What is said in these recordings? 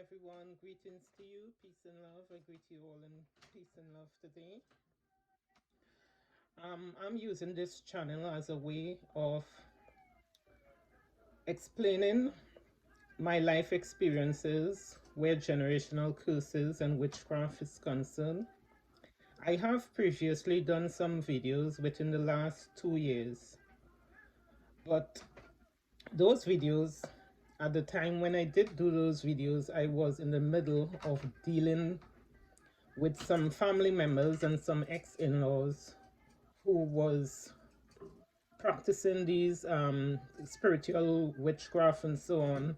everyone, greetings to you, peace and love. I greet you all in peace and love today. I'm using this channel as a way of explaining my life experiences where generational curses and witchcraft is concerned. I have previously done some videos within the last 2 years, but those videos, at the time when I did do those videos, I was in the middle of dealing with some family members and some ex-in-laws who was practicing these spiritual witchcraft and so on,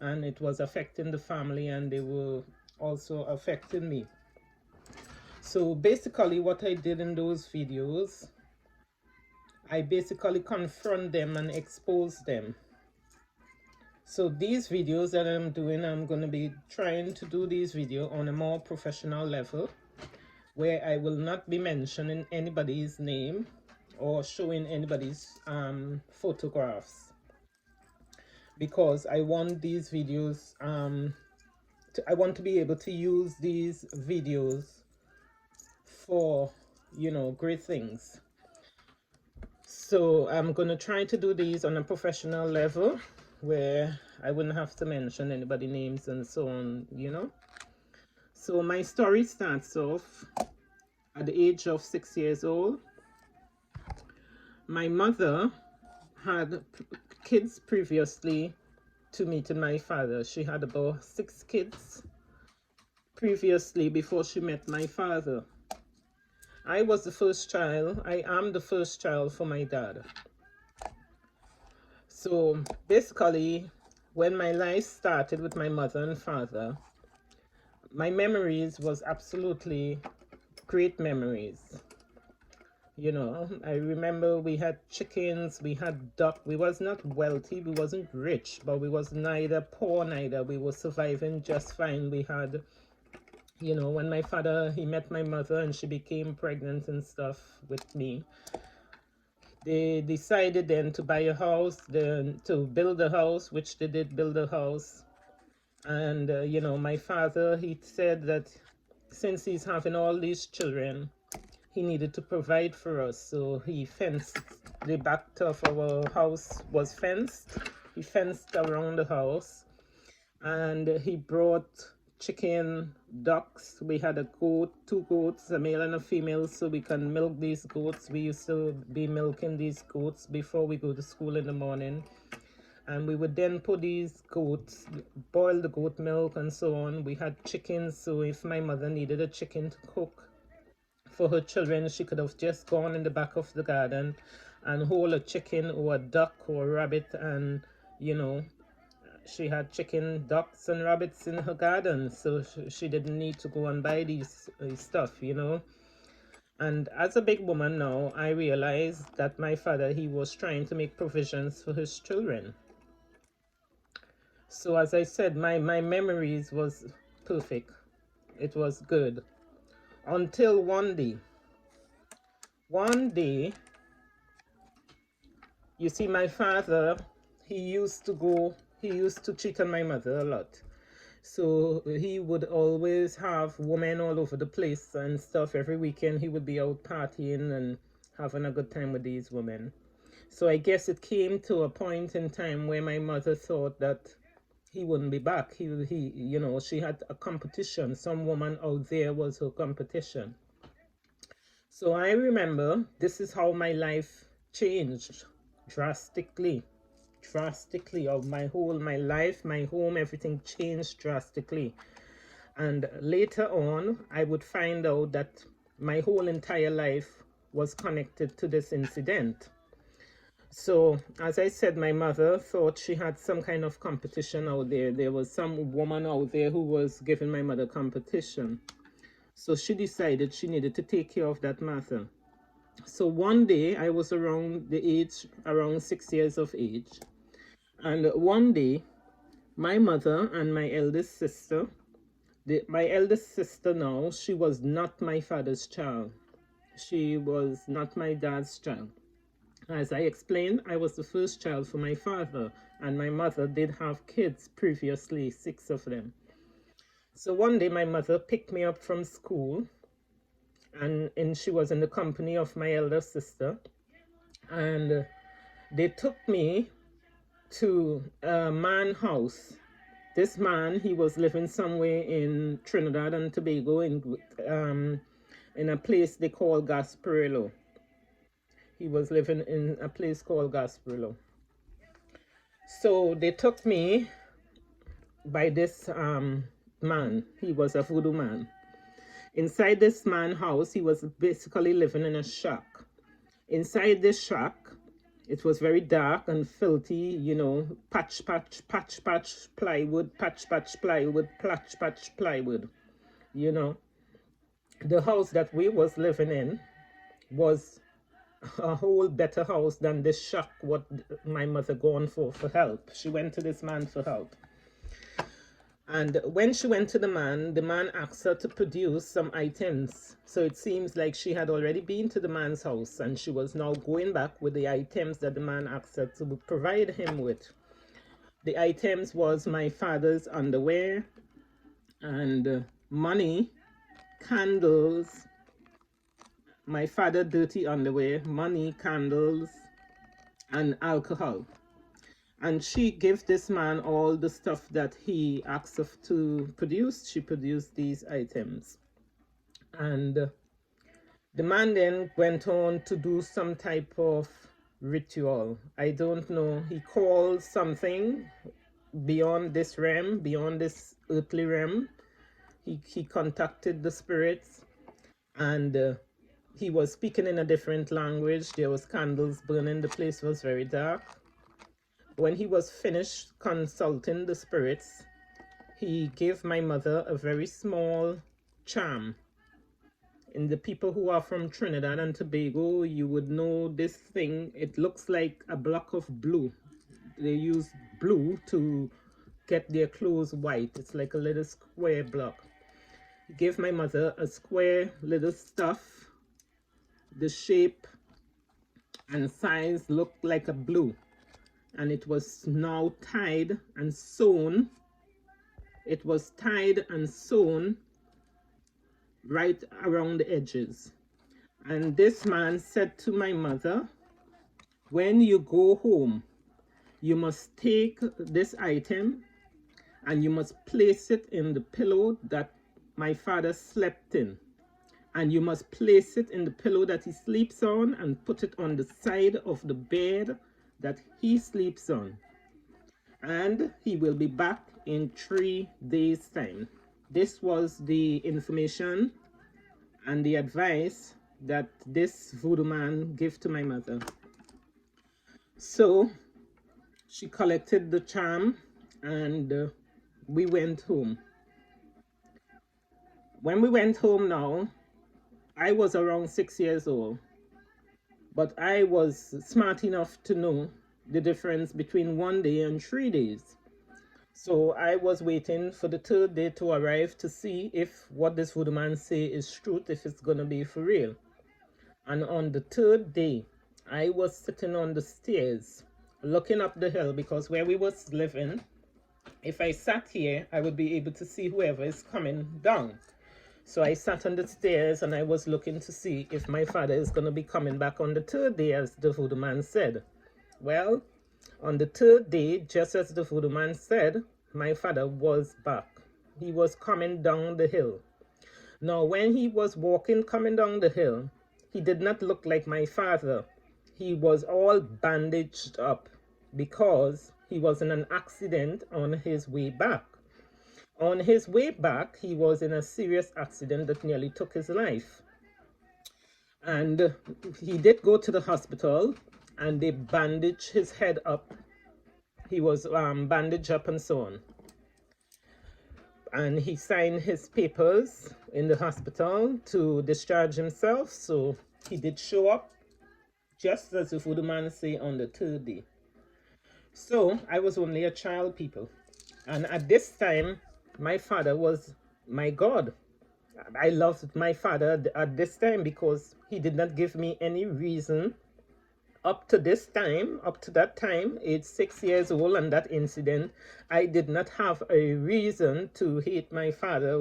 and it was affecting the family and they were also affecting me. So basically what I did in those videos, I basically confront them and expose them. So these videos that I'm doing, I'm going to be trying to do these videos on a more professional level, where I will not be mentioning anybody's name or showing anybody's photographs, because I want these videos I want to be able to use these videos for, you know, great things. So I'm going to try to do these on a professional level where I wouldn't have to mention anybody's names and so on, you know. So my story starts off at the age of 6 years old. My mother had kids previously to meeting my father. She had about 6 kids previously before she met my father. I was the first child. I am the first child for my dad. So basically, when my life started with my mother and father, my memories was absolutely great memories. You know, I remember we had chickens, we had duck. We was not wealthy, we wasn't rich, but we was neither poor neither. We were surviving just fine. We had, you know, when my father, he met my mother and she became pregnant and stuff with me, they decided then to buy a house, then to build a house, which they did build a house. And, you know, my father, he said that since he's having all these children, he needed to provide for us. So he fenced, the back of our house was fenced. He fenced around the house, and he brought chicken, ducks. We had a goat, 2 goats, a male and a female, so we can milk these goats. We used to be milking these goats before we go to school in the morning. And we would then put these goats, boil the goat milk and so on. We had chickens, so if my mother needed a chicken to cook for her children, she could have just gone in the back of the garden and hold a chicken or a duck or a rabbit, and, you know, she had chicken, ducks and rabbits in her garden, so she didn't need to go and buy these stuff, you know. And as a big woman now, I realized that my father, he was trying to make provisions for his children. So as I said, my memories was perfect. It was good. Until one day, you see, my father, he used to cheat on my mother a lot. So he would always have women all over the place and stuff. Every weekend he would be out partying and having a good time with these women. So I guess it came to a point in time where my mother thought that he wouldn't be back. He you know, she had a competition. Some woman out there was her competition. So I remember this is how my life changed drastically. Of my life, my home, everything changed drastically. And later on, I would find out that my whole entire life was connected to this incident. So, as I said, my mother thought she had some kind of competition out there. There was some woman out there who was giving my mother competition. So she decided she needed to take care of that matter. So one day, I was around 6 years of age. And one day, my mother and my eldest sister, my eldest sister now, she was not my father's child. She was not my dad's child. As I explained, I was the first child for my father, and my mother did have kids previously, 6 of them. So one day my mother picked me up from school, and she was in the company of my elder sister, and they took me to a man house. This man, he was living somewhere in Trinidad and Tobago in a place they call Gasparillo. He was living in a place called Gasparillo. So they took me by this man. He was a voodoo man. Inside this man house, he was basically living in a shack. Inside this shack, it was very dark and filthy, you know, patch, plywood, patch, plywood, patch, plywood, you know. The house that we was living in was a whole better house than this shack what my mother gone for help. She went to this man for help. And when she went to the man asked her to produce some items. So it seems like she had already been to the man's house and she was now going back with the items that the man asked her to provide him with. The items was my father's underwear and money, candles, my father dirty underwear, money, candles, and alcohol. And she gave this man all the stuff that he asked her to produce. She produced these items. And the man then went on to do some type of ritual. I don't know. He called something beyond this realm, beyond this earthly realm. He contacted the spirits, and he was speaking in a different language. There was candles burning. The place was very dark. When he was finished consulting the spirits, he gave my mother a very small charm. And the people who are from Trinidad and Tobago, you would know this thing. It looks like a block of blue. They use blue to get their clothes white. It's like a little square block. He gave my mother a square little stuff. The shape and size looked like a blue. And it was now tied and sewn. It was tied and sewn right around the edges. And this man said to my mother, when you go home, you must take this item and you must place it in the pillow that my father slept in. And you must place it in the pillow that he sleeps on and put it on the side of the bed that he sleeps on, and he will be back in 3 days' time. This was the information and the advice that this voodoo man gave to my mother. So she collected the charm and we went home. When we went home now, I was around 6 years old. But I was smart enough to know the difference between 1 day and 3 days. So I was waiting for the 3rd day to arrive to see if what this voodoo man say is truth, if it's going to be for real. And on the 3rd day, I was sitting on the stairs looking up the hill, because where we was living, if I sat here, I would be able to see whoever is coming down. So I sat on the stairs and I was looking to see if my father is going to be coming back on the 3rd day, as the voodoo man said. Well, on the 3rd day, just as the voodoo man said, my father was back. He was coming down the hill. Now, when he was coming down the hill, he did not look like my father. He was all bandaged up because he was in an accident on his way back. On his way back, he was in a serious accident that nearly took his life. And he did go to the hospital and they bandaged his head up. He was bandaged up and so on. And he signed his papers in the hospital to discharge himself. So he did show up just as the voodoo man say on the 3rd day. So I was only a child, people. And at this time, my father was my God. I loved my father at this time because he did not give me any reason up to this time, up to that time, age 6 years old, and that incident, I did not have a reason to hate my father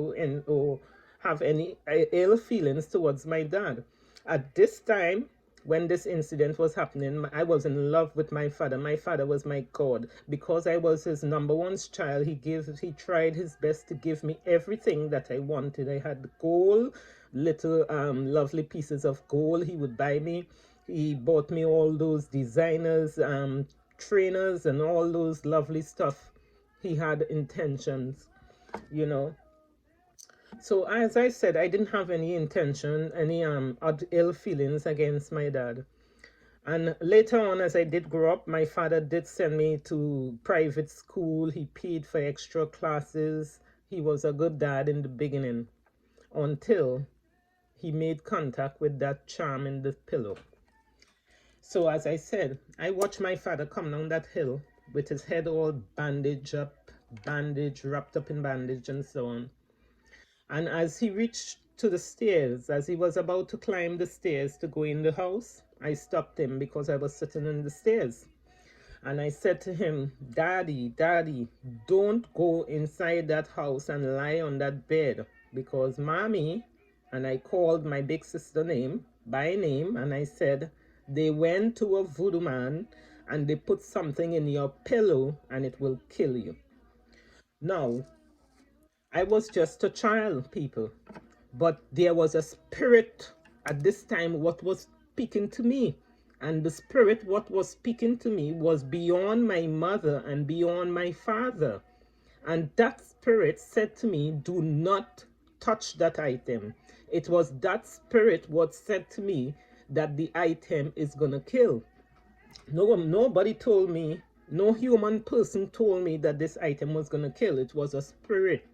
or have any ill feelings towards my dad. At this time, when this incident was happening, I was in love with my father. My father was my God. Because I was his number one child, he tried his best to give me everything that I wanted. I had gold, little lovely pieces of gold he would buy me. He bought me all those designers, trainers, and all those lovely stuff. He had intentions, you know. So as I said, I didn't have any intention, any ill feelings against my dad. And later on, as I did grow up, my father did send me to private school. He paid for extra classes. He was a good dad in the beginning until he made contact with that charm in the pillow. So as I said, I watched my father come down that hill with his head all bandaged up, wrapped up in bandage and so on. And as he reached to the stairs, as he was about to climb the stairs to go in the house, I stopped him because I was sitting in the stairs. And I said to him, Daddy, Daddy, don't go inside that house and lie on that bed, because Mommy, and I called my big sister by name, and I said, they went to a voodoo man and they put something in your pillow and it will kill you. Now, I was just a child, people, but there was a spirit at this time what was speaking to me. And the spirit what was speaking to me was beyond my mother and beyond my father. And that spirit said to me, do not touch that item. It was that spirit what said to me that the item is gonna kill. Nobody told me, no human person told me that this item was gonna kill. It was a spirit.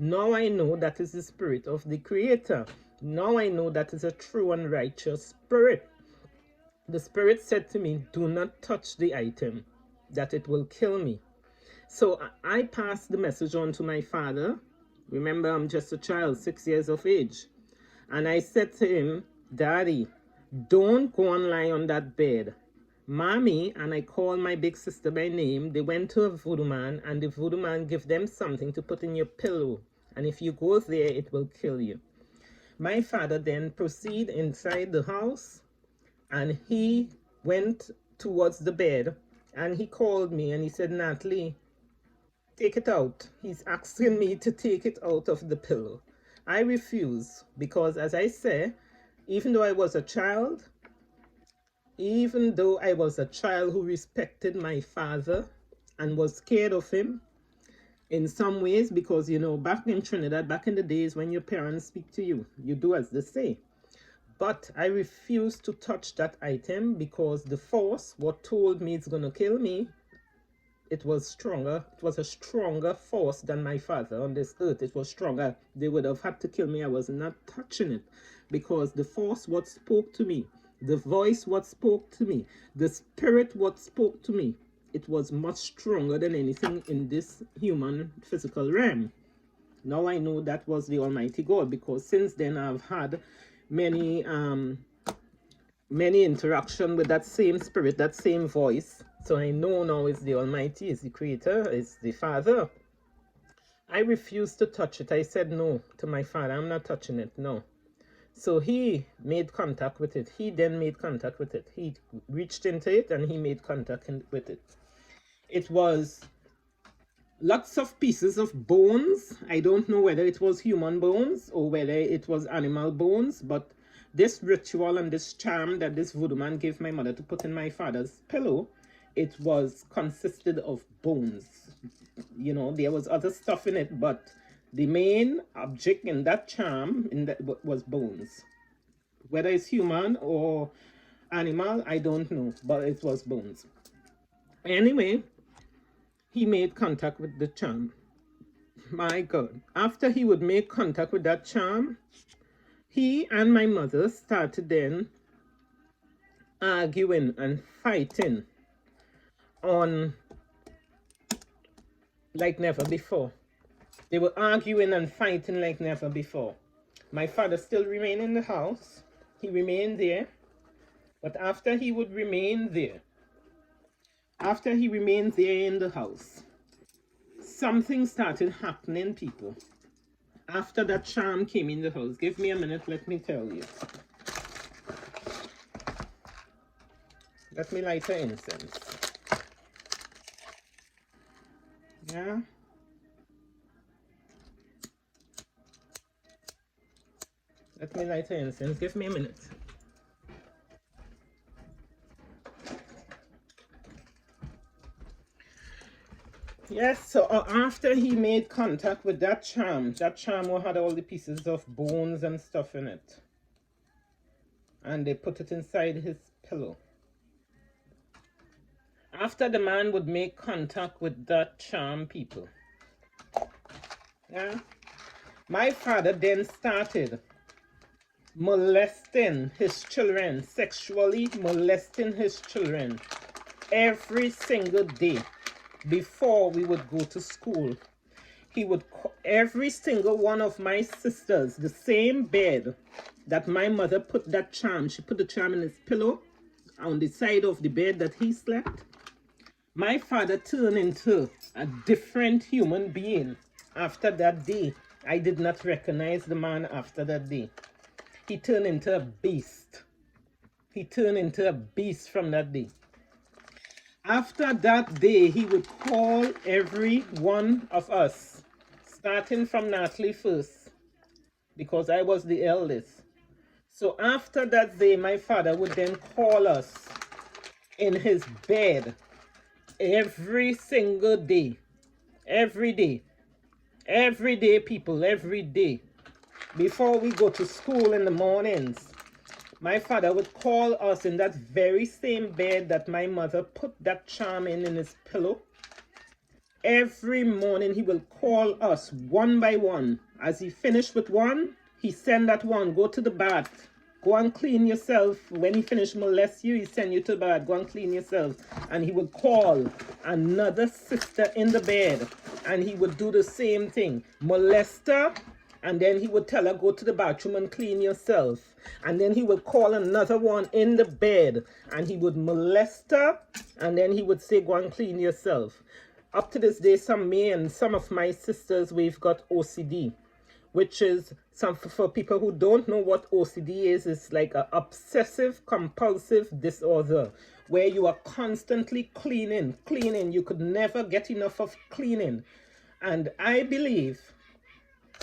Now I know that is the spirit of the Creator. Now I know that is a true and righteous spirit. The spirit said to me, do not touch the item, that it will kill me. So I passed the message on to my father. Remember, I'm just a child, 6 years of age. And I said to him, Daddy, don't go and lie on that bed. Mommy, and I called my big sister by name, they went to a voodoo man, and the voodoo man gave them something to put in your pillow. And if you go there, it will kill you. My father then proceeded inside the house, and he went towards the bed, and he called me, and he said, Natalie, take it out. He's asking me to take it out of the pillow. I refuse, because as I say, even though I was a child who respected my father and was scared of him in some ways, because, you know, back in Trinidad, back in the days when your parents speak to you, you do as they say. But I refused to touch that item because the force, what told me it's going to kill me, it was stronger. It was a stronger force than my father on this earth. It was stronger. They would have had to kill me. I was not touching it because the force what spoke to me, the voice what spoke to me, the spirit what spoke to me, it was much stronger than anything in this human physical realm. Now I know that was the Almighty God, because since then I've had many interaction with that same spirit, that same voice. So I know now it's the Almighty, it's the Creator, it's the Father. I refused to touch it. I said no to my father. I'm not touching it, no. So he made contact with it. He then made contact with it. He reached into it and he made contact with it. It was lots of pieces of bones. I don't know whether it was human bones or whether it was animal bones, but this ritual and this charm that this voodoo man gave my mother to put in my father's pillow, it was consisted of bones. You know, there was other stuff in it, but the main object in that charm was bones. Whether it's human or animal, I don't know, but it was bones. Anyway, he made contact with the charm. My God. After he would make contact with that charm, he and my mother started then arguing and fighting on like never before. They were arguing and fighting like never before. My father still remained in the house. He remained there. But after he would remain there, after he remained there in the house, something started happening, people. After that charm came in the house. Give me a minute, let me tell you. Let me light an incense. Yeah. Let me light an incense. Give me a minute. Yes, so after he made contact with that charm had all the pieces of bones and stuff in it. And they put it inside his pillow. After the man would make contact with that charm, people, yeah, my father then started molesting his children, sexually molesting his children every single day before we would go to school. He would, every single one of my sisters, the same bed that my mother put that charm, she put the charm in his pillow on the side of the bed that he slept. My father turned into a different human being after that day. I did not recognize the man after that day. He turned into a beast. He turned into a beast from that day. After that day, he would call every one of us, starting from Natalie first, because I was the eldest. So after that day, my father would then call us in his bed every single day. Every day, people, every day. Before we go to school in the mornings, my father would call us in that very same bed that my mother put that charm in his pillow. Every morning he will call us one by one. As he finished with one, he send that one, go to the bath, go and clean yourself. When he finished molest you, he send you to the bath, go and clean yourself. And he would call another sister in the bed, and he would do the same thing, molest her, and then he would tell her, go to the bathroom and clean yourself. And then he would call another one in the bed, and he would molest her, and then he would say, go and clean yourself. Up to this day, some of my sisters, we've got OCD, which is, for people who don't know what OCD is, it's like an obsessive compulsive disorder where you are constantly cleaning. You could never get enough of cleaning. And I believe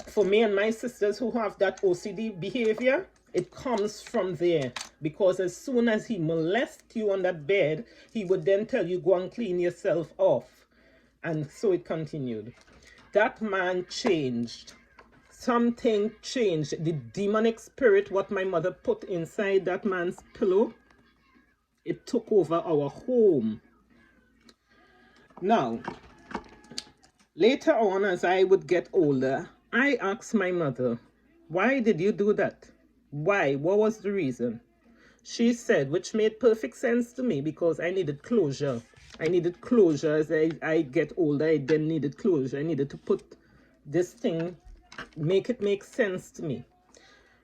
for me and my sisters who have that OCD behavior, it comes from there, because as soon as he molests you on that bed, he would then tell you, go and clean yourself off. And so it continued. That man changed. Something changed. The demonic spirit, what my mother put inside that man's pillow, it took over our home. Now, later on, as I would get older, I asked my mother, why did you do that? Why? What was the reason? She said, which made perfect sense to me, because I needed closure. I needed closure as I get older. I then needed closure. I needed to put this thing, make it make sense to me.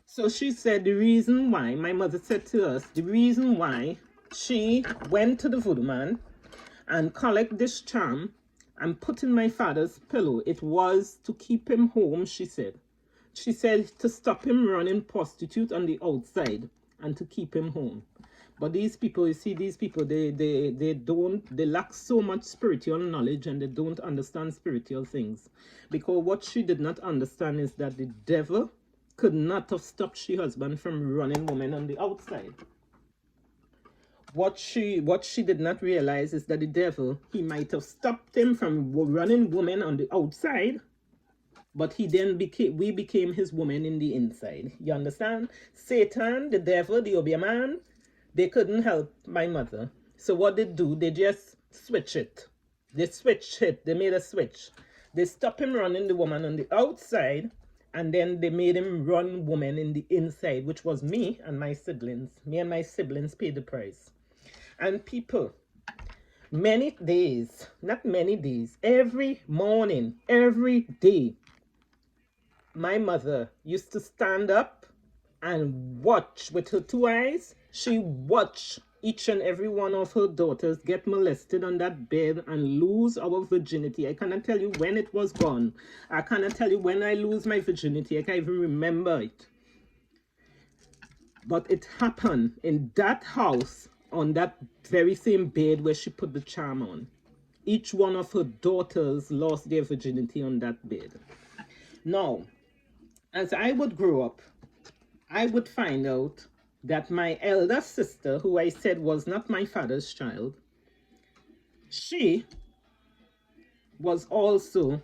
So she said the reason why, my mother said to us, the reason why she went to the Voodooman and collect this charm and put in my father's pillow, it was to keep him home, she said. She said to stop him running prostitute on the outside and to keep him home. But these people, you see, these people, they lack so much spiritual knowledge, and they don't understand spiritual things. Because what she did not understand is that the devil could not have stopped her husband from running women on the outside. What she did not realize is that the devil, he might have stopped him from running women on the outside, but we became his woman in the inside. You understand? Satan, the devil, the Obeah, they couldn't help my mother. So what they do, they just switch it. They switched it. They made a switch. They stopped him running the woman on the outside, and then they made him run woman in the inside, which was me and my siblings. Me and my siblings paid the price. And people, many days, not many days, every morning, every day, my mother used to stand up and watch with her two eyes She watched each and every one of her daughters get molested on that bed and lose our virginity. I cannot tell you when it was gone. I cannot tell you when I lose my virginity. I can't even remember it. But it happened in that house on that very same bed where she put the charm on. Each one of her daughters lost their virginity on that bed. Now, as I would grow up, I would find out that my elder sister, who I said was not my father's child, she was also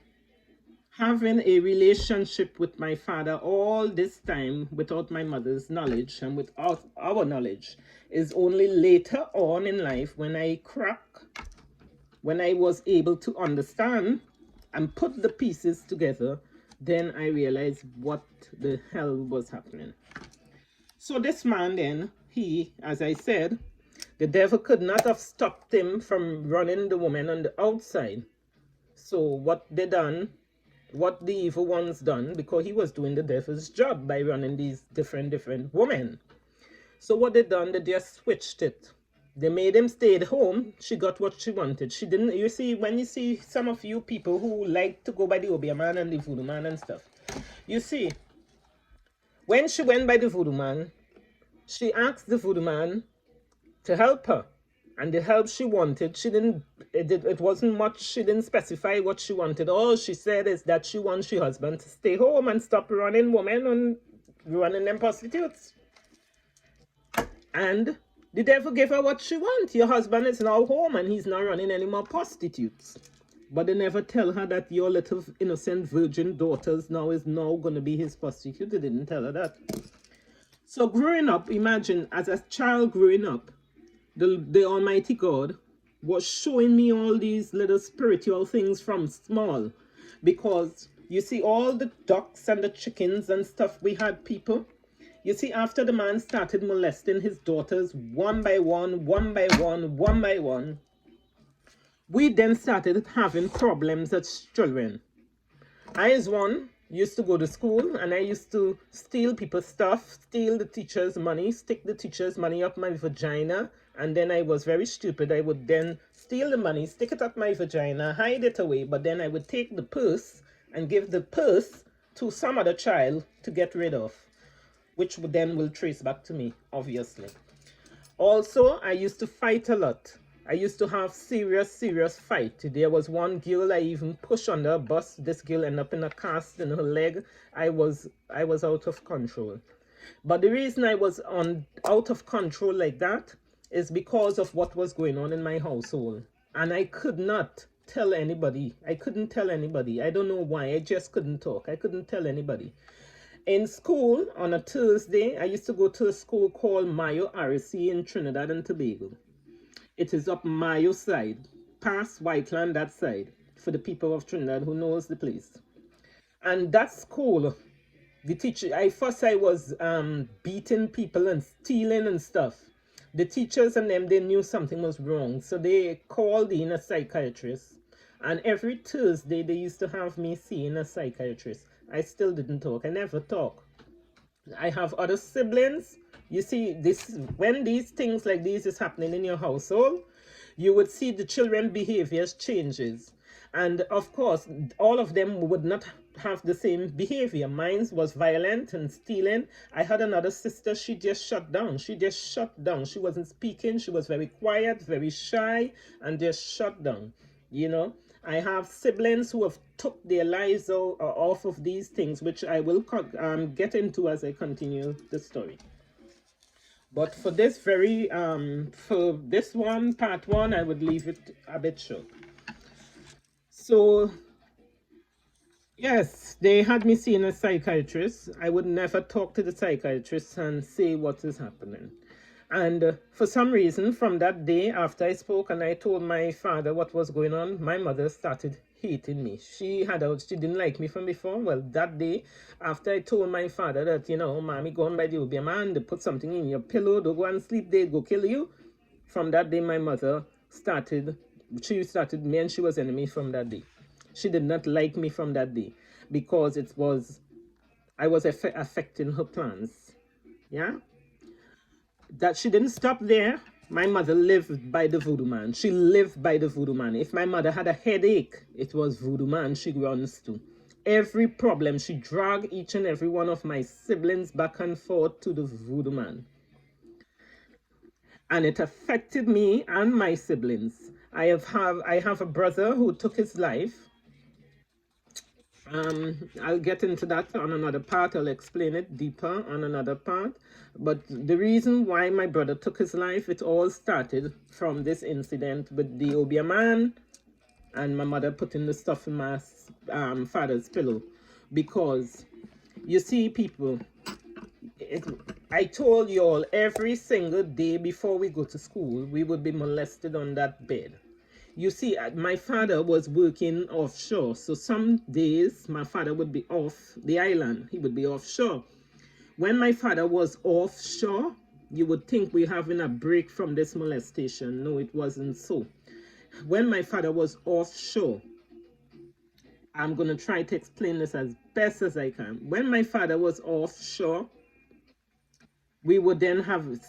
having a relationship with my father all this time without my mother's knowledge and without our knowledge. Is only later on in life when I was able to understand and put the pieces together, then I realized what the hell was happening. So this man then, he, as I said, the devil could not have stopped him from running the woman on the outside. So what they done, what the evil ones done, because he was doing the devil's job by running these different women. So what they done, they just switched it. They made him stay at home. She got what she wanted. She didn't, you see, when you see some of you people who like to go by the Obeah and the Voodooman and stuff, you see, when she went by the Voodooman, she asked the Voodooman to help her. And the help she wanted, it wasn't much, she didn't specify what she wanted. All she said is that she wants her husband to stay home and stop running women and running them prostitutes. And the devil gave her what she wants. Your husband is now home and he's not running any more prostitutes. But they never tell her that your little innocent virgin daughters now going to be his prostitute. They didn't tell her that. So growing up, imagine as a child growing up, the Almighty God was showing me all these little spiritual things from small. Because you see all the ducks and the chickens and stuff we had, people. You see, after the man started molesting his daughters one by one, we then started having problems as children. I, as one, used to go to school and I used to steal people's stuff, steal the teacher's money, stick the teacher's money up my vagina, and then I was very stupid. I would then steal the money, stick it up my vagina, hide it away, but then I would take the purse and give the purse to some other child to get rid of, which then will trace back to me, obviously. Also, I used to fight a lot. I used to have serious fight. There was one girl I even pushed under a bus. This girl ended up in a cast in her leg. I was out of control. But the reason I was out of control like that is because of what was going on in my household. And I could not tell anybody. I couldn't tell anybody. I don't know why. I just couldn't talk. I couldn't tell anybody. In school, on a Thursday, I used to go to a school called Mayo RC in Trinidad and Tobago. It is up Mayo side, past Whiteland that side, for the people of Trinidad who knows the place. And that school, the teacher, I was beating people and stealing and stuff. The teachers and them, they knew something was wrong. So they called in a psychiatrist. And every Thursday, they used to have me seeing a psychiatrist. I still didn't talk. I never talk. I have other siblings. You see, when these things like this is happening in your household, you would see the children behaviors changes. And of course, all of them would not have the same behavior. Mine was violent and stealing. I had another sister, she just shut down. She wasn't speaking. She was very quiet, very shy, and just shut down, you know. I have siblings who have took their lives off of these things, which I will get into as I continue the story. But for this for this one, part one, I would leave it a bit short. So, yes, they had me seeing a psychiatrist. I would never talk to the psychiatrist and say what is happening. And for some reason, from that day after I spoke and I told my father what was going on, my mother started hating me. She didn't like me from before. Well, that day after I told my father that, you know, mommy gone by the Obeah man, they put something in your pillow, don't go and sleep, they go kill you. From that day, my mother started me, and she was enemy from that day. She did not like me from that day because I was affecting her plans. Yeah. That she didn't stop there. My mother lived by the voodoo man. She lived by the voodoo man. If my mother had a headache, it was voodoo man she runs to. Every problem, she dragged each and every one of my siblings back and forth to the voodoo man. And it affected me and my siblings. I have a brother who took his life. I'll get into that on another part. I'll explain it deeper on another part. But the reason why my brother took his life, it all started from this incident with the Obia man and my mother putting the stuff in my father's pillow. Because, you see, people, I told you all, every single day before we go to school, we would be molested on that bed. You see, my father was working offshore. So some days, my father would be off the island. He would be offshore. When my father was offshore, you would think we're having a break from this molestation. No, it wasn't so. When my father was offshore, I'm going to try to explain this as best as I can. When my father was offshore, we would then have,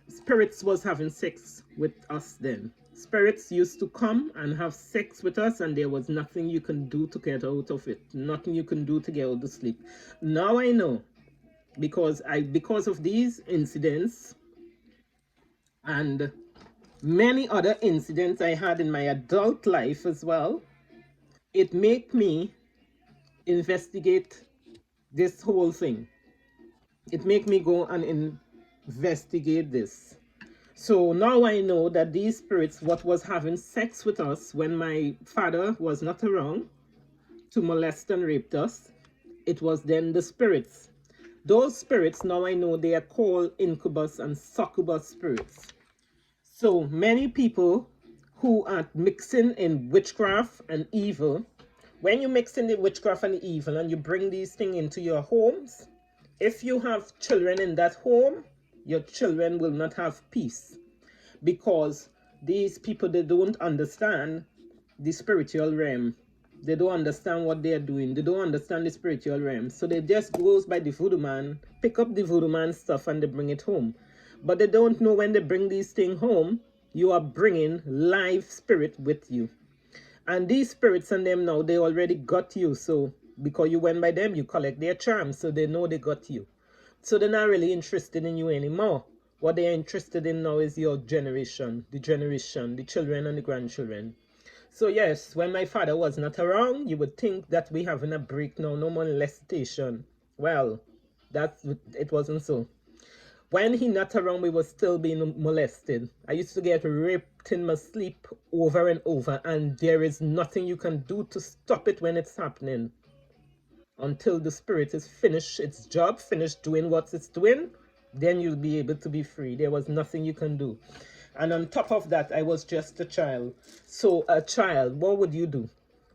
spirits was having sex with us then. Spirits used to come and have sex with us, and there was nothing you can do to get out of it. Nothing you can do to get out of sleep. Now I know, because of these incidents and many other incidents I had in my adult life as well, it made me investigate this whole thing. It made me go and investigate this. So now I know that these spirits, what was having sex with us when my father was not around to molest and rape us, it was then the spirits. Those spirits, now I know they are called incubus and succubus spirits. So many people who are mixing in witchcraft and evil, when you mix in the witchcraft and the evil and you bring these things into your homes, if you have children in that home, your children will not have peace, because these people, they don't understand the spiritual realm. They don't understand what they are doing. They don't understand the spiritual realm. So they just goes by the voodoo man, pick up the voodoo man stuff and they bring it home. But they don't know when they bring these things home, you are bringing live spirit with you. And these spirits and them now, they already got you. So because you went by them, you collect their charms. So they know they got you. So they're not really interested in you anymore. What they're interested in now is your generation, the children and the grandchildren. So yes, when my father was not around, you would think that we having a break now, no molestation. Well, it wasn't so. When he not around, we were still being molested. I used to get raped in my sleep over and over, and there is nothing you can do to stop it when it's happening. Until the spirit is finished its job, finished doing what it's doing, then you'll be able to be free. There was nothing you can do. And on top of that, I was just a child. So a child, what would you do?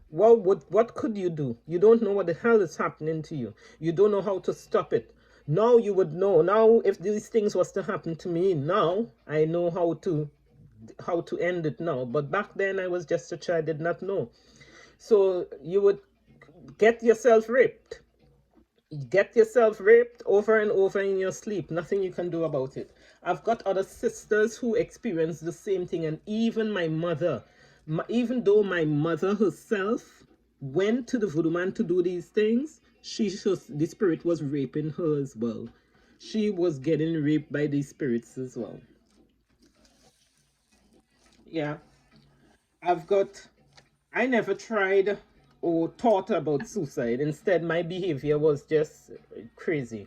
What could you do? You don't know what the hell is happening to you. You don't know how to stop it. Now you would know. Now if these things was to happen to me, now I know how to end it now. But back then I was just a child, did not know. So you would get yourself raped. Get yourself raped over and over in your sleep. Nothing you can do about it. I've got other sisters who experience the same thing, and even my mother, even though my mother herself went to the voodoo man to do these things, the spirit was raping her as well. She was getting raped by these spirits as well. Yeah. I never tried or thought about suicide. Instead, my behavior was just crazy.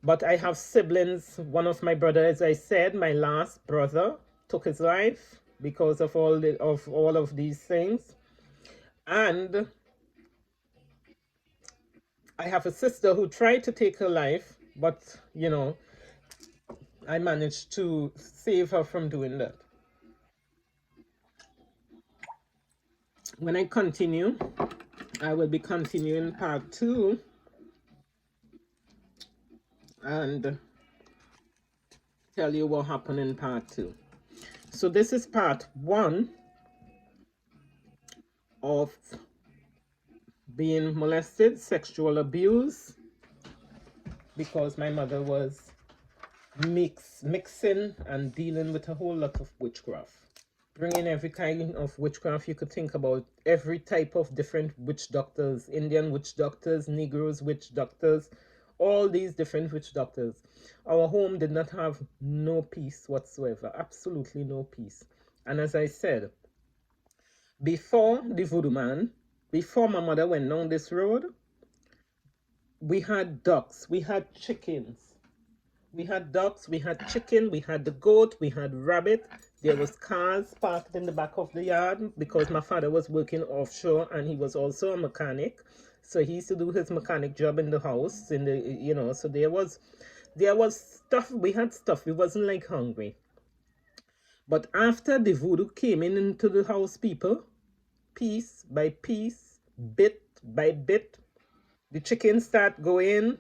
But I have siblings. One of my brothers, as I said, my last brother took his life because of all of these things. And I have a sister who tried to take her life, but you know, I managed to save her from doing that. When I continue, I will be continuing part 2 and tell you what happened in part 2. So this is part 1 of being molested, sexual abuse, because my mother was mixing and dealing with a whole lot of witchcraft. Bringing every kind of witchcraft you could think about, every type of different witch doctors, Indian witch doctors, Negroes witch doctors, all these different witch doctors. Our home did not have no peace whatsoever, absolutely no peace. And as I said, before the Voodooman, before my mother went down this road, we had ducks, we had chickens. We had ducks, we had chicken, we had the goat, we had rabbit. There was cars parked in the back of the yard because my father was working offshore and he was also a mechanic. So he used to do his mechanic job in the house, in the, you know, so there was stuff, we had stuff, we wasn't like hungry. But after the voodoo came into the house, people, piece by piece, bit by bit, the chicken start going,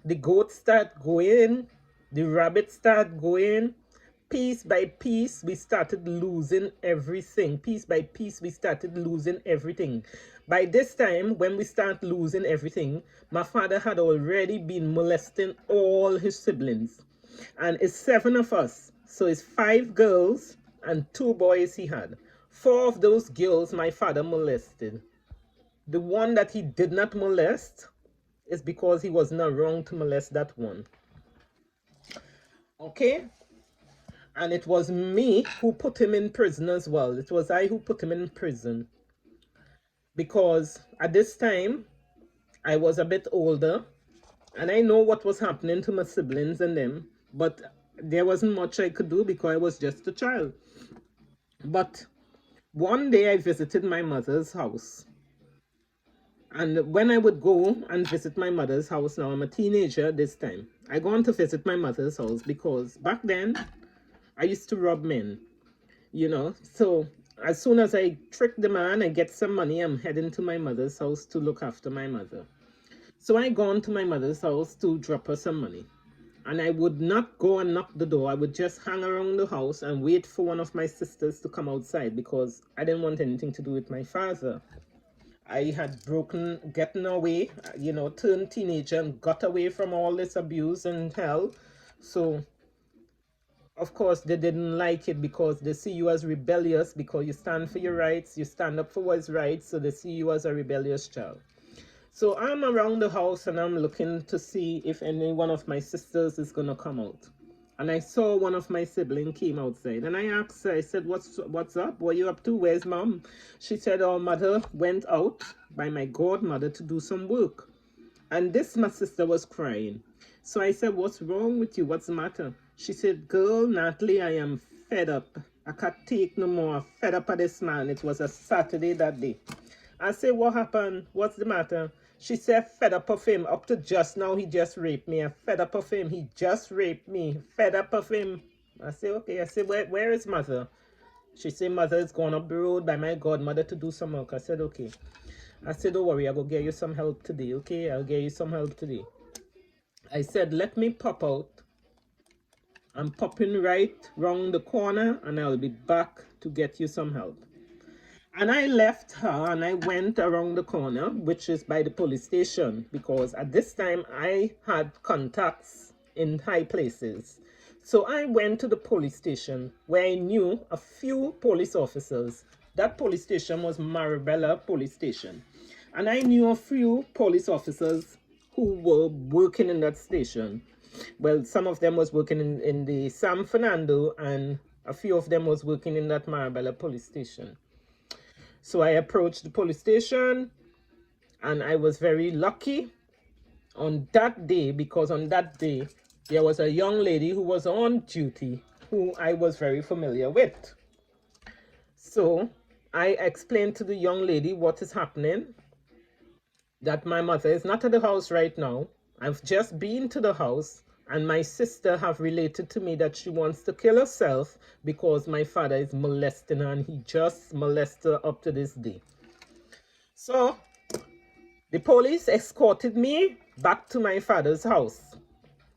the goat start going, the rabbit start going. Piece by piece, we started losing everything. Piece by piece, we started losing everything. By this time, when we start losing everything, my father had already been molesting all his siblings. And it's 7 of us. So it's 5 girls and 2 boys he had. 4 of those girls my father molested. The one that he did not molest is because he was not wrong to molest that one. Okay? And it was me who put him in prison as well. It was I who put him in prison. Because at this time, I was a bit older. And I know what was happening to my siblings and them. But there wasn't much I could do because I was just a child. But one day I visited my mother's house. And when I would go and visit my mother's house, now I'm a teenager this time, I go on to visit my mother's house because back then I used to rob men, you know. So as soon as I trick the man, I get some money, I'm heading to my mother's house to look after my mother. So I go on to my mother's house to drop her some money. And I would not go and knock the door. I would just hang around the house and wait for one of my sisters to come outside because I didn't want anything to do with my father. I had gotten away, you know, turned teenager and got away from all this abuse and hell. So, of course, they didn't like it because they see you as rebellious because you stand for your rights, you stand up for what's right, so they see you as a rebellious child. So I'm around the house and I'm looking to see if any one of my sisters is going to come out. And I saw one of my siblings came outside. And I asked her, I said, what's up? What are you up to? Where's mom? She said, our mother went out by my godmother to do some work. And this, my sister was crying. So I said, what's wrong with you? What's the matter? She said, girl, Natalie, I am fed up. I can't take no more. I'm fed up of this man. It was a Saturday that day. I said, what happened? What's the matter? She said, fed up of him. Up to just now, he just raped me. I'm fed up of him. He just raped me. Fed up of him. I said, okay. I said, where is mother? She said, mother is going up the road by my godmother to do some work. I said, okay. I said, don't worry. I'll go get you some help today, okay? I'll get you some help today. I said, let me pop out. I'm popping right round the corner, and I'll be back to get you some help. And I left her and I went around the corner, which is by the police station, because at this time I had contacts in high places. So I went to the police station where I knew a few police officers. That police station was Marabella Police Station. And I knew a few police officers who were working in that station. Well, some of them was working in the San Fernando and a few of them was working in that Marabella Police Station. So I approached the police station and I was very lucky on that day because on that day there was a young lady who was on duty who I was very familiar with. So I explained to the young lady what is happening, that my mother is not at the house right now. I've just been to the house and my sister have related to me that she wants to kill herself because my father is molesting her and he just molested her up to this day. So the police escorted me back to my father's house.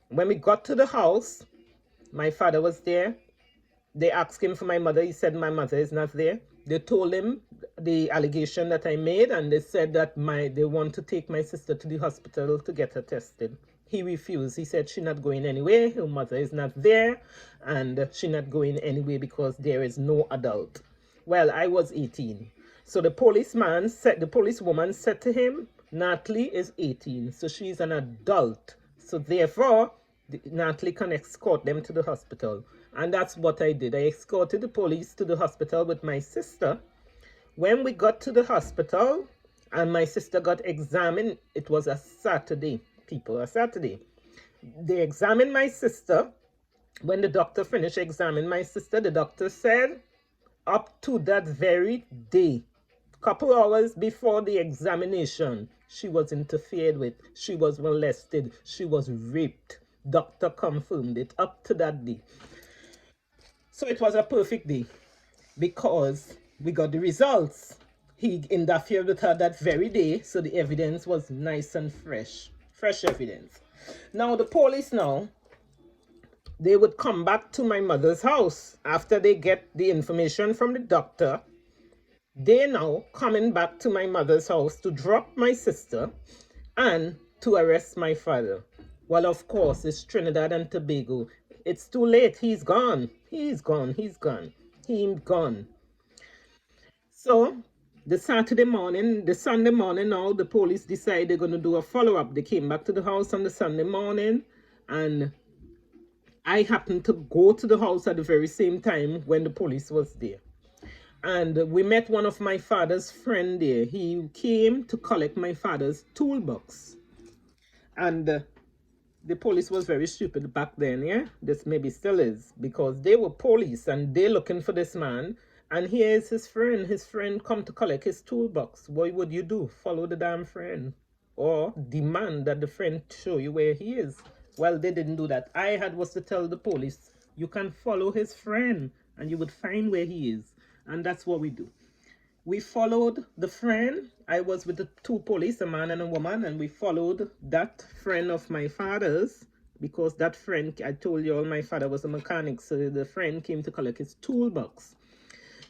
When we got to the house, my father was there. They asked him for my mother. He said my mother is not there. They told him the allegation that I made and they said that they want to take my sister to the hospital to get her tested. He refused. He said she not going anywhere. Her mother is not there, and she not going anywhere because there is no adult. Well, I was 18. So the policewoman said to him, Natalie is 18, so she's an adult. So therefore, Natalie can escort them to the hospital. And that's what I did. I escorted the police to the hospital with my sister. When we got to the hospital and my sister got examined, it was a Saturday, people, a Saturday. They examined my sister. When the doctor finished examining my sister, the doctor said, up to that very day, couple hours before the examination, she was interfered with, she was molested, she was raped. Doctor confirmed it up to that day. So it was a perfect day because we got the results. He interfered with her that very day, so the evidence was nice and fresh evidence. Now the police they would come back to my mother's house after they get the information from the doctor. They now coming back to my mother's house to drop my sister and to arrest my father. Well, of course, it's Trinidad and Tobago. It's too late. He's gone. He's gone. He's gone. He's gone. So the Sunday morning now, the police decided they're going to do a follow-up. They came back to the house on the Sunday morning, and I happened to go to the house at the very same time when the police was there. And we met one of my father's friend there. He came to collect my father's toolbox. And the police was very stupid back then, yeah? This maybe still is, because they were police and they looking for this man. And here is his friend. His friend come to collect his toolbox. What would you do? Follow the damn friend. Or demand that the friend show you where he is. Well, they didn't do that. I had was to tell the police, you can follow his friend and you would find where he is. And that's what we do. We followed the friend. I was with the two police, a man and a woman, and we followed that friend of my father's, because that friend, I told you all, my father was a mechanic, so the friend came to collect his toolbox.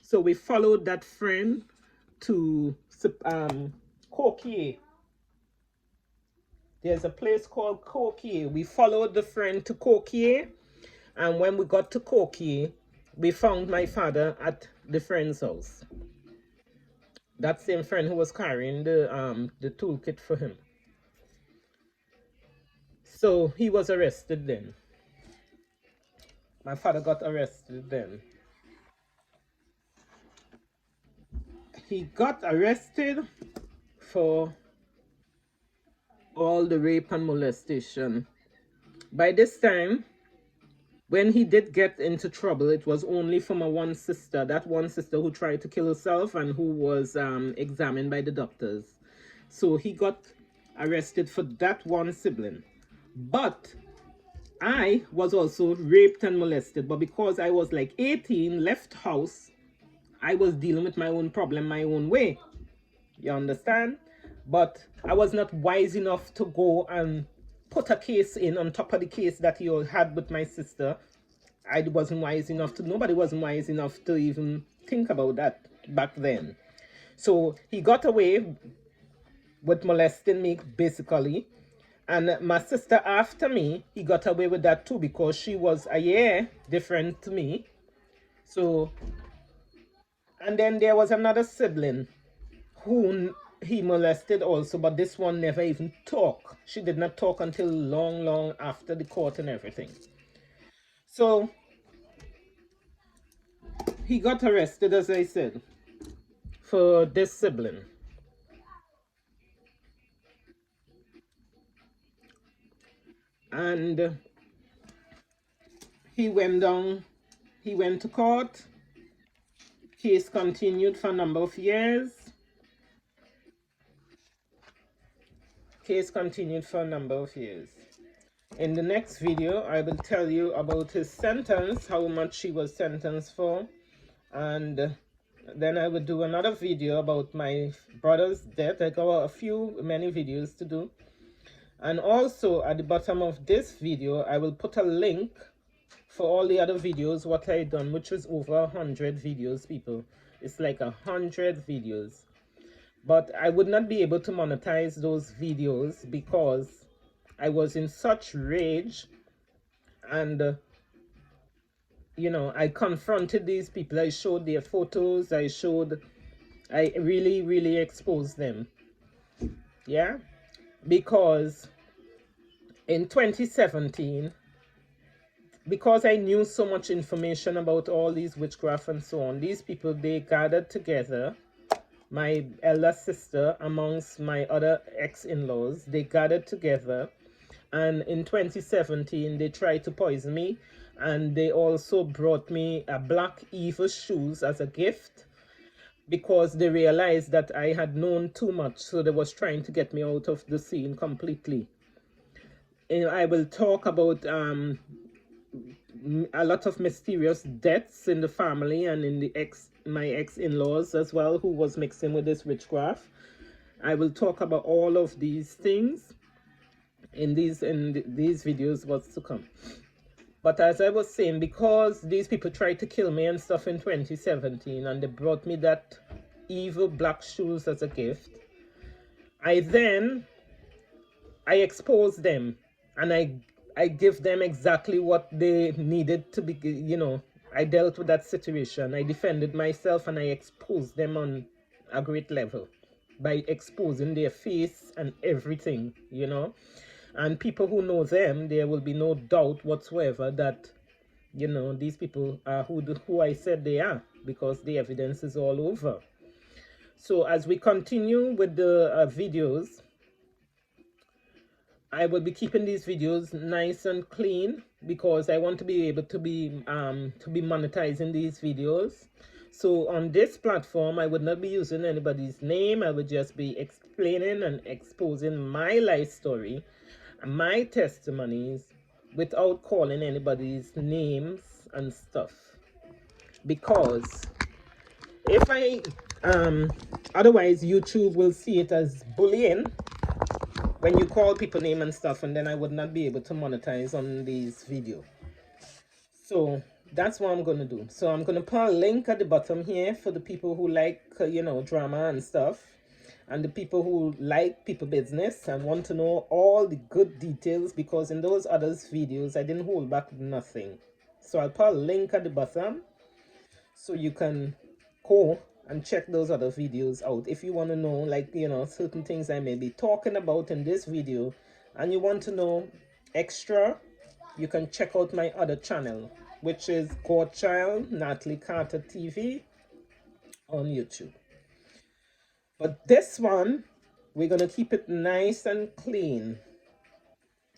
So we followed that friend to Coquier. There's a place called Coquier. We followed the friend to Coquier, and when we got to Coquier, we found my father at the friend's house. That same friend who was carrying the toolkit for him. So he was arrested then. My father got arrested then. He got arrested for all the rape and molestation. By this time, when he did get into trouble, it was only from one sister, that one sister who tried to kill herself and who was examined by the doctors. So he got arrested for that one sibling. But I was also raped and molested, but because I was like 18, left house, I was dealing with my own problem my own way. You understand? But I was not wise enough to go and put a case in on top of the case that he had with my sister. I wasn't wise enough to, nobody wasn't wise enough to even think about that back then. So he got away with molesting me, basically. And my sister after me, he got away with that too, because she was a year different to me. So, and then there was another sibling who he molested also, but this one never even talked. She did not talk until long after the court and everything. So he got arrested, as I said, for this sibling. And he went to court. Case continued for a number of years. Case continued for a number of years. In the next video, I will tell you about his sentence, how much he was sentenced for. And then I will do another video about my brother's death. I got many videos to do. And also at the bottom of this video, I will put a link for all the other videos, what I done, which was over 100 videos, people. It's like 100 videos. But I would not be able to monetize those videos because I was in such rage, and you know, I confronted these people. I showed their photos. I really, really exposed them. Yeah, because in 2017, because I knew so much information about all these witchcraft and so on, these people, they gathered together, my elder sister amongst my other ex-in-laws, they gathered together, and in 2017 they tried to poison me, and they also brought me a black evil shoes as a gift, because they realized that I had known too much, so they was trying to get me out of the scene completely. And I will talk about a lot of mysterious deaths in the family and in my ex-in-laws as well, who was mixing with this witchcraft. I will talk about all of these things in these videos what's to come. But as I was saying, because these people tried to kill me and stuff in 2017, and they brought me that evil black shoes as a gift, I exposed them, and I give them exactly what they needed to be, you know. I dealt with that situation. I defended myself, and I exposed them on a great level by exposing their face and everything, you know. And people who know them, there will be no doubt whatsoever that, you know, these people are who I said they are, because the evidence is all over. So as we continue with the videos, I will be keeping these videos nice and clean, because I want to be able to be monetizing these videos. So on this platform, I would not be using anybody's name. I would just be explaining and exposing my life story, my testimonies, without calling anybody's names and stuff. Because if I otherwise YouTube will see it as bullying when you call people name and stuff, and then I would not be able to monetize on these videos. So that's what I'm going to do. So I'm going to put a link at the bottom here for the people who like, you know, drama and stuff, and the people who like people business and want to know all the good details, because in those others videos I didn't hold back nothing. So I'll put a link at the bottom so you can go and check those other videos out if you want to know, like, you know, certain things I may be talking about in this video, and you want to know extra, you can check out my other channel, which is Godchild Natalie Carter TV on YouTube. But this one, we're going to keep it nice and clean.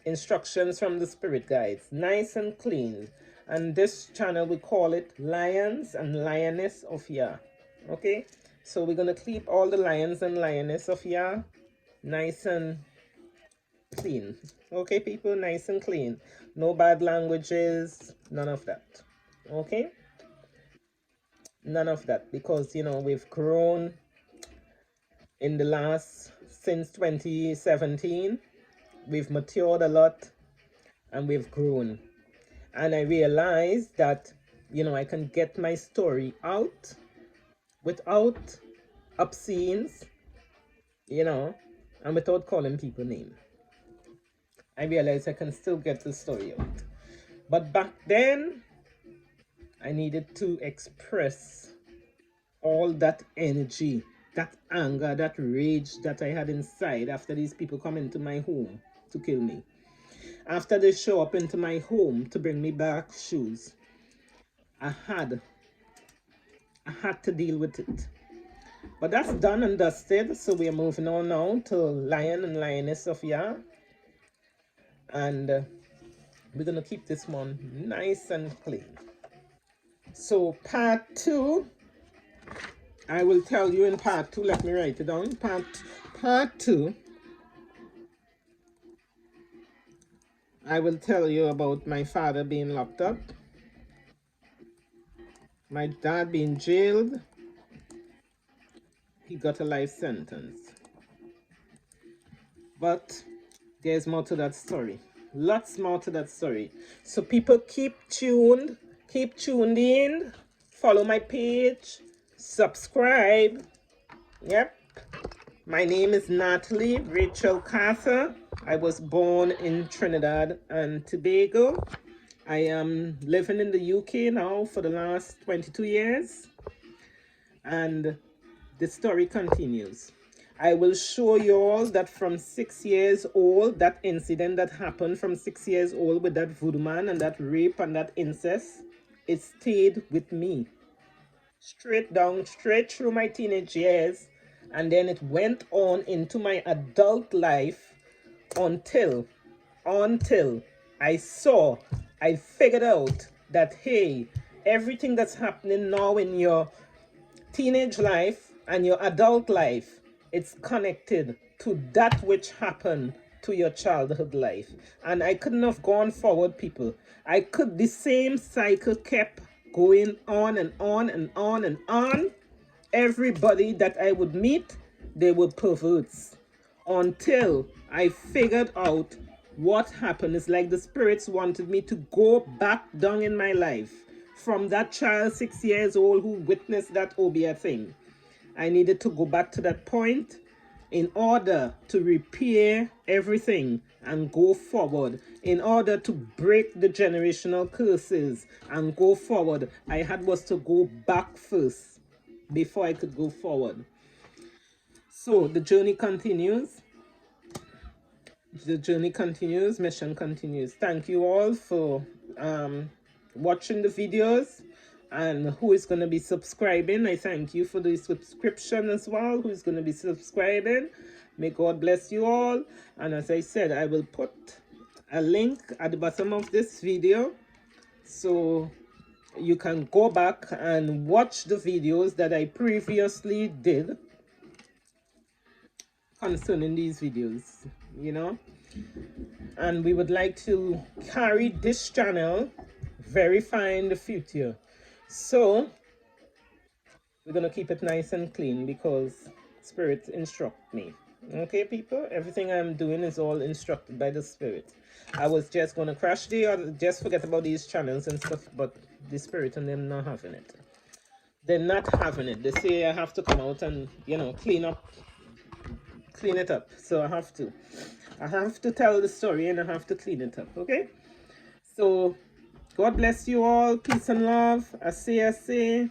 Instructions from the spirit guides, nice and clean. And this channel, we call it Lions and Lioness of Yah. Okay, so we're going to keep all the lions and lioness of Yah nice and clean. Okay, people, nice and clean. No bad languages, none of that. Okay, none of that, because, you know, we've grown in the last, since 2017, we've matured a lot, and we've grown. And I realized that, you know, I can get my story out without obscenes, you know, and without calling people names. I realized I can still get the story out. But back then, I needed to express all that energy, that anger, that rage that I had inside after these people come into my home to kill me. After they show up into my home to bring me back shoes, I had to deal with it. But that's done and dusted, so we are moving on now to Lion and Lioness of Yah. And we're going to keep this one nice and clean. So part 2, I will tell you in part 2, let me write it down. Part 2, I will tell you about my father being locked up, my dad being jailed. He got a life sentence. But there's more to that story. Lots more to that story. So people, keep tuned in, follow my page, subscribe. Yep. My name is Natalie Rachel Carter. I was born in Trinidad and Tobago. I am living in the UK now for the last 22 years. And the story continues. I will show you all that from 6 years old, that incident that happened from 6 years old with that voodoo man and that rape and that incest, it stayed with me. Straight down, straight through my teenage years. And then it went on into my adult life until I figured out that, hey, everything that's happening now in your teenage life and your adult life, it's connected to that which happened to your childhood life. And I couldn't have gone forward, people. The same cycle kept going on and on and on and on. Everybody that I would meet, they were perverts. Until I figured out what happened. It's like the spirits wanted me to go back down in my life. From that child 6 years old who witnessed that Obia thing. I needed to go back to that point in order to repair everything and go forward. In order to break the generational curses and go forward, I had was to go back first before I could go forward. So the journey continues. The journey continues, mission continues. Thank you all for watching the videos, and who is going to be subscribing. I thank you for the subscription as well, who is going to be subscribing. May God bless you all. And as I said, I will put a link at the bottom of this video so you can go back and watch the videos that I previously did concerning these videos, you know. And we would like to carry this channel very far in the future. So we're going to keep it nice and clean because Spirit instruct me. Okay, people, everything I'm doing is all instructed by the Spirit. I was just going to crash just forget about these channels and stuff, but the Spirit and them not having it. They're not having it. They say I have to come out and, you know, clean it up. So I have to tell the story and I have to clean it up. Okay, so God bless you all. Peace and love. I say